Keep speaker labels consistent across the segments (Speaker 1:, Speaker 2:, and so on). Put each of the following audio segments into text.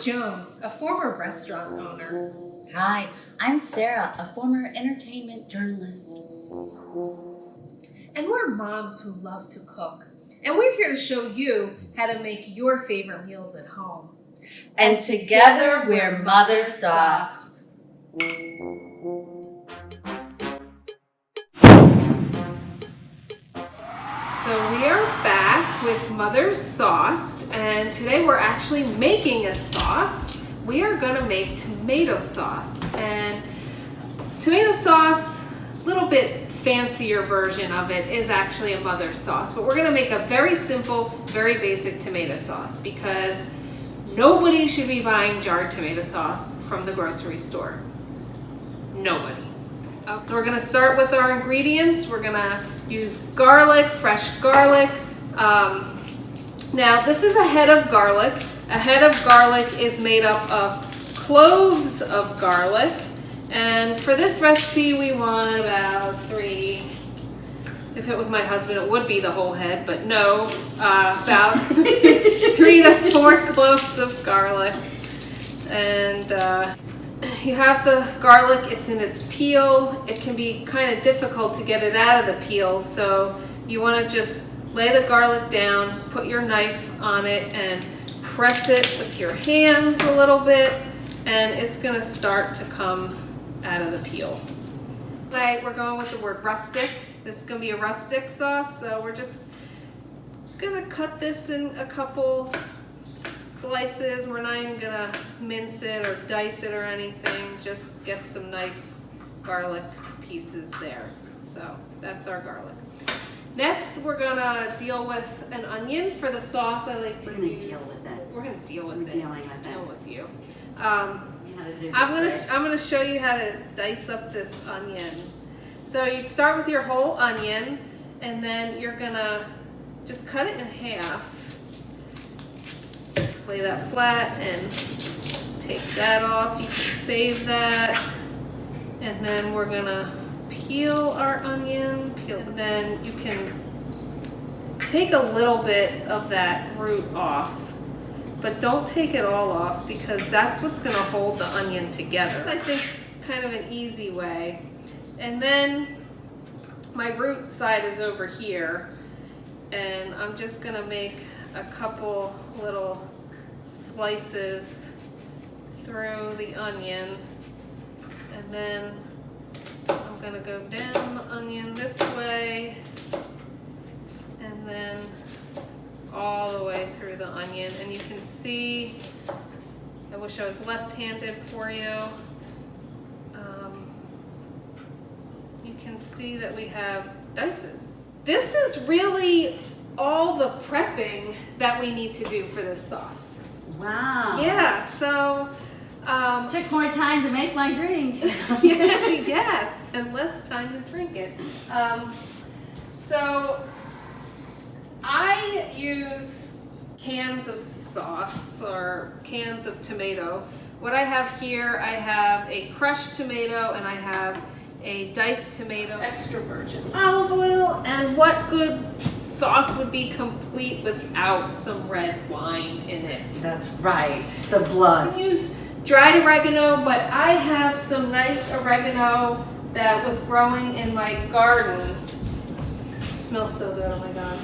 Speaker 1: Joan, a former restaurant owner.
Speaker 2: Hi, I'm Sarah, a former entertainment journalist.
Speaker 1: And we're moms who love to cook. And we're here to show you how to make your favorite meals at home.
Speaker 2: And together we're Mother Sauced.
Speaker 1: So we are back with Mother Sauced, and today we're actually making a sauce. We are going to make tomato sauce, and tomato sauce, a little bit fancier version of it, is actually a Mother Sauce, but we're going to make a very simple, very basic tomato sauce because nobody should be buying jarred tomato sauce from the grocery store. Nobody. We're going to start with our ingredients. We're going to use garlic, fresh garlic. Now this is a head of garlic. A head of garlic is made up of cloves of garlic. And for this recipe we want about 3, if it was my husband it would be the whole head, but no, about 3 to 4 cloves of garlic. And you have the garlic, it's in its peel. It can be kind of difficult to get it out of the peel, so you want to just lay the garlic down, put your knife on it, and press it with your hands a little bit, and it's going to start to come out of the peel. Tonight we're going with the word rustic. This is going to be a rustic sauce, so we're just going to cut this in a couple slices. We're not even going to mince it or dice it or anything. Just get some nice garlic pieces there. So that's our garlic. Next, we're going to deal with an onion for the sauce. I like to
Speaker 2: We're going to deal with it.
Speaker 1: We're going to deal with it.
Speaker 2: Dealing with
Speaker 1: Deal
Speaker 2: it.
Speaker 1: with you.
Speaker 2: I'm
Speaker 1: going to show you how to dice up this onion. So you start with your whole onion, and then you're going to just cut it in half. Lay that flat and take that off. You can save that. And then we're going to peel our onion. Then you can take a little bit of that root off, but don't take it all off because that's what's going to hold the onion together. I think kind of an easy way. And then my root side is over here, and I'm just going to make a couple little slices through the onion, and then I'm going to go down the onion this way and then all the way through the onion. And you can see, I wish I was left-handed for you. You can see that we have dices. This is really all the prepping that we need to do for this sauce.
Speaker 2: Wow.
Speaker 1: Yeah, so
Speaker 2: took more time to make my drink.
Speaker 1: yes, and less time to drink it. So I use cans of sauce or cans of tomato. What I have here, I have a crushed tomato and I have a diced tomato, extra virgin olive oil, and what good sauce would be complete without some red wine in it?
Speaker 2: That's right, the
Speaker 1: You
Speaker 2: blood.
Speaker 1: can use dried oregano, but I have some nice oregano that was growing in my garden. It smells so good, oh my god.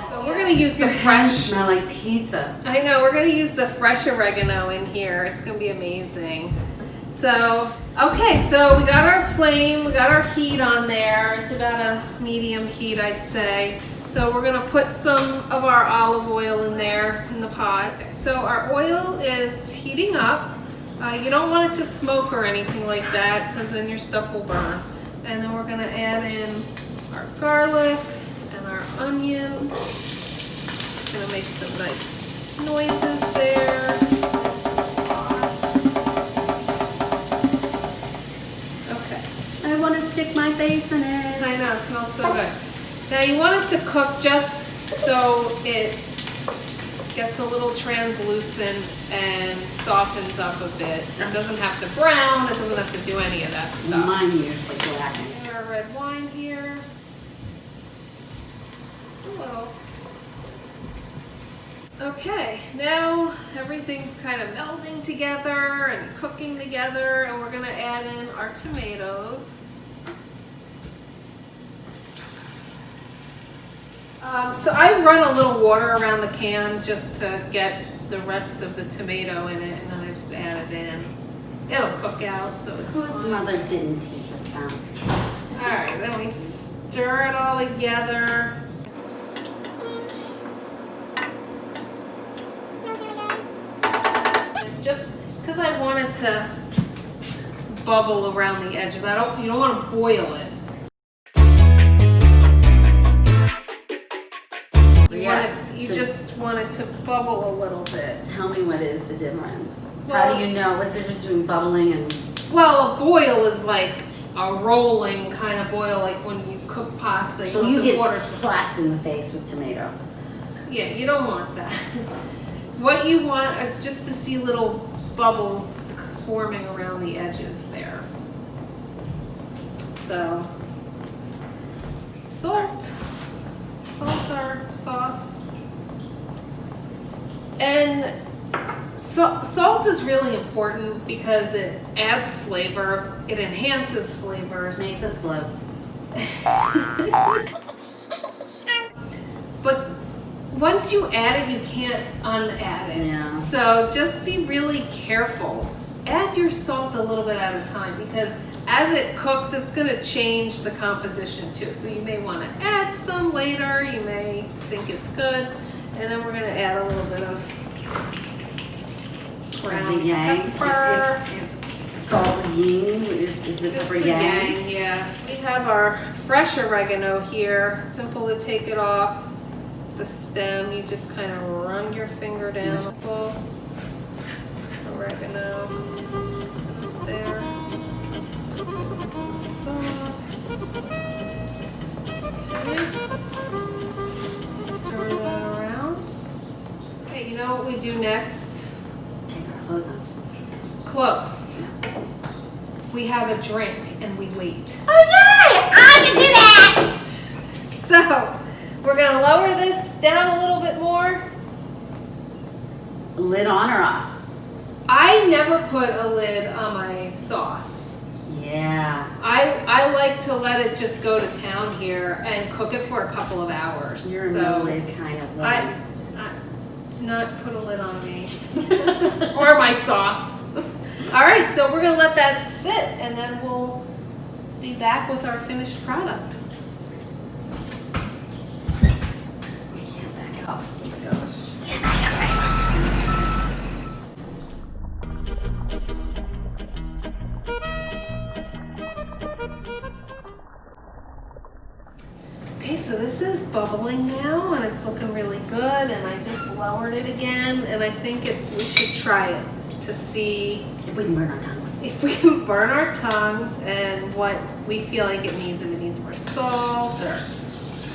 Speaker 1: So we're gonna use the
Speaker 2: Your hands
Speaker 1: fresh.
Speaker 2: smell like pizza.
Speaker 1: I know, we're gonna use the fresh oregano in here. It's gonna be amazing. So, okay, so we got our flame, we got our heat on there. It's about a medium heat, I'd say. So we're gonna put some of our olive oil in there in the pot. So our oil is heating up. You don't want it to smoke or anything like that because then your stuff will burn. And then we're gonna add in our garlic and our onion. Gonna make some nice noises there.
Speaker 2: I want to stick my face in it.
Speaker 1: I know, it smells so good. Now you want it to cook just so it gets a little translucent and softens up a bit. It doesn't have to brown, it doesn't have to do any of that stuff.
Speaker 2: Mine usually blacken.
Speaker 1: And our red wine here. Just a little. Okay, now everything's kind of melding together and cooking together, and we're gonna add in our tomatoes. So I run a little water around the can just to get the rest of the tomato in it, and then I just add it in. It'll cook out, so it's
Speaker 2: Whose
Speaker 1: fine.
Speaker 2: mother didn't teach us that?
Speaker 1: All right, then we stir it all together. Just because I want it to bubble around the edges. You don't want to boil it. You just want it to bubble a little bit.
Speaker 2: Tell me what is the difference?
Speaker 1: Well,
Speaker 2: how do you know what's the difference between bubbling and...
Speaker 1: Well, a boil is like a rolling kind of boil, like when you cook pasta.
Speaker 2: So you get slapped in the face with tomato.
Speaker 1: Yeah, you don't want that. What you want is just to see little bubbles forming around the edges there. So, salt our sauce. And salt is really important because it adds flavor, it enhances flavors.
Speaker 2: Makes us bloat.
Speaker 1: But once you add it, you can't unadd it.
Speaker 2: Yeah.
Speaker 1: So just be really careful. Add your salt a little bit at a time because as it cooks, it's going to change the composition too. So you may want to add some later. You may think it's good. And then we're going to add a little bit of ground pepper.
Speaker 2: If salt was yin, is the pepper yang?
Speaker 1: Yeah. We have our fresh oregano here. Simple to take it off the stem. You just kind of run your finger down the full oregano there. Sauce. Okay. Stir that around. Okay, you know what we do next?
Speaker 2: Take our clothes off.
Speaker 1: Close. We have a drink and we wait.
Speaker 2: Oh yeah! I can do that!
Speaker 1: So, we're gonna lower this down a little bit more.
Speaker 2: Lid on or off?
Speaker 1: I never put a lid on my sauce.
Speaker 2: Yeah.
Speaker 1: I like to let it just go to town here and cook it for a couple of hours.
Speaker 2: You're a no lid kind of woman.
Speaker 1: I do not put a lid on me or my sauce. All right, so we're gonna let that sit and then we'll be back with our finished product.
Speaker 2: We can't back up.
Speaker 1: Oh my gosh.
Speaker 2: Can't back up right now.
Speaker 1: Okay, so this is bubbling now and it's looking really good, and I just lowered it again, and I think we should try it to see
Speaker 2: if we can burn our tongues.
Speaker 1: If we can burn our tongues and what we feel like it needs, if it needs more salt or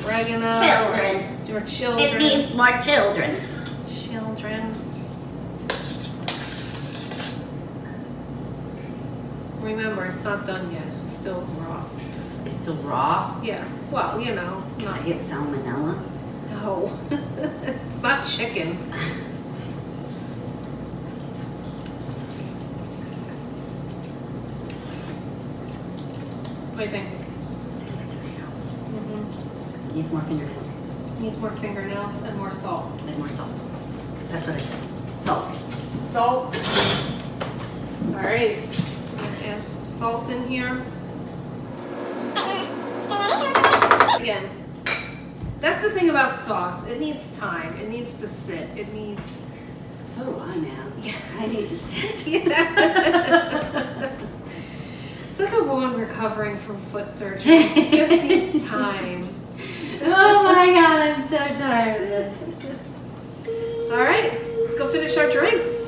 Speaker 1: oregano.
Speaker 2: Children.
Speaker 1: Or children.
Speaker 2: It needs more children.
Speaker 1: Children. Remember, it's not done yet. It's still raw.
Speaker 2: It's still raw?
Speaker 1: Yeah. Well, you know.
Speaker 2: Can I get salmonella?
Speaker 1: No. It's not chicken. What do you think?
Speaker 2: Tastes like tomato.
Speaker 1: Mm-hmm.
Speaker 2: Needs more fingernails.
Speaker 1: Needs more fingernails and more salt.
Speaker 2: And more salt. That's what I said. Salt.
Speaker 1: Salt. All right. I'm gonna add some salt in here. Again, that's the thing about sauce. It needs time. It needs to sit. It needs.
Speaker 2: So do I now.
Speaker 1: Yeah.
Speaker 2: I need to sit.
Speaker 1: It's like a woman recovering from foot surgery. It just needs time.
Speaker 2: Oh my god, I'm so tired.
Speaker 1: All right, let's go finish our drinks.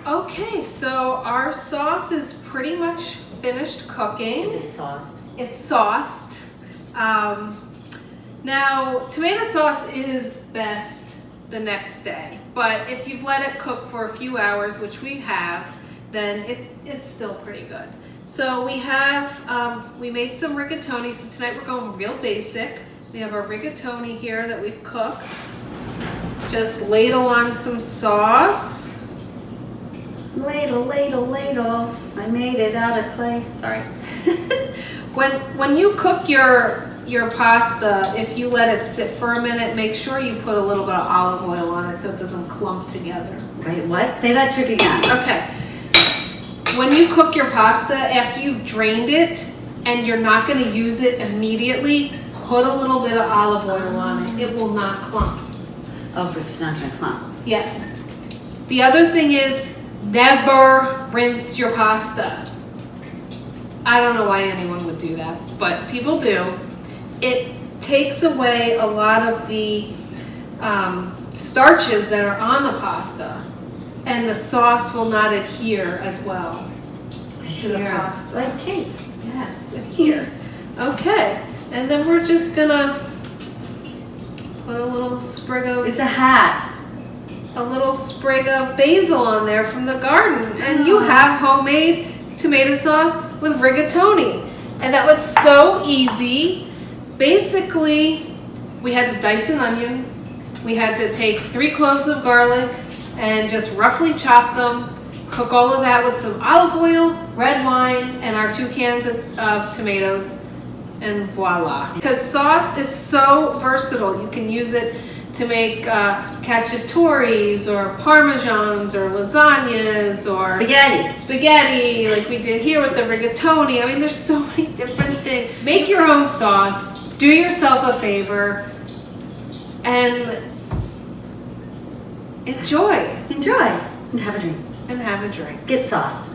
Speaker 1: Okay, so our sauce is pretty much finished cooking.
Speaker 2: Is it sauced?
Speaker 1: It's sauced. Now, tomato sauce is best the next day, but if you've let it cook for a few hours, which we have, then it's still pretty good. So we have, we made some rigatoni. So tonight we're going real basic. We have our rigatoni here that we've cooked. Just ladle on some sauce.
Speaker 2: Ladle, ladle, ladle. I made it out of clay. Sorry.
Speaker 1: When you cook your pasta, if you let it sit for a minute, make sure you put a little bit of olive oil on it so it doesn't clump together.
Speaker 2: Wait, what? Say that trick again.
Speaker 1: Okay. When you cook your pasta, after you've drained it and you're not going to use it immediately, put a little bit of olive oil on it. It will not clump.
Speaker 2: Oh, it's not gonna clump.
Speaker 1: Yes. The other thing is never rinse your pasta. I don't know why anyone would do that, but people do. It takes away a lot of the starches that are on the pasta, and the sauce will not adhere as well to the pasta.
Speaker 2: Like tape.
Speaker 1: Yes, adhere. Okay, and then we're just gonna put a little sprig of
Speaker 2: It's a hat.
Speaker 1: basil on there from the garden, and you have homemade tomato sauce with rigatoni. And that was so easy. Basically, we had to dice an onion. We had to take 3 cloves of garlic and just roughly chop them, cook all of that with some olive oil, red wine, and our 2 cans of tomatoes, and voila. Because sauce is so versatile. You can use it to make cacciatoris or parmesans or lasagnas or spaghetti like we did here with the rigatoni. I mean, there's so many different things. Make your own sauce, do yourself a favor, and enjoy.
Speaker 2: And have a drink.
Speaker 1: And have a drink.
Speaker 2: Get sauced.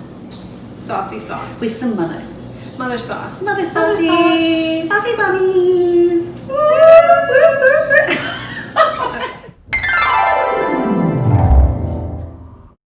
Speaker 1: Saucy sauce.
Speaker 2: With some mothers.
Speaker 1: Mother sauce.
Speaker 2: Mother saucy. Saucy bummies.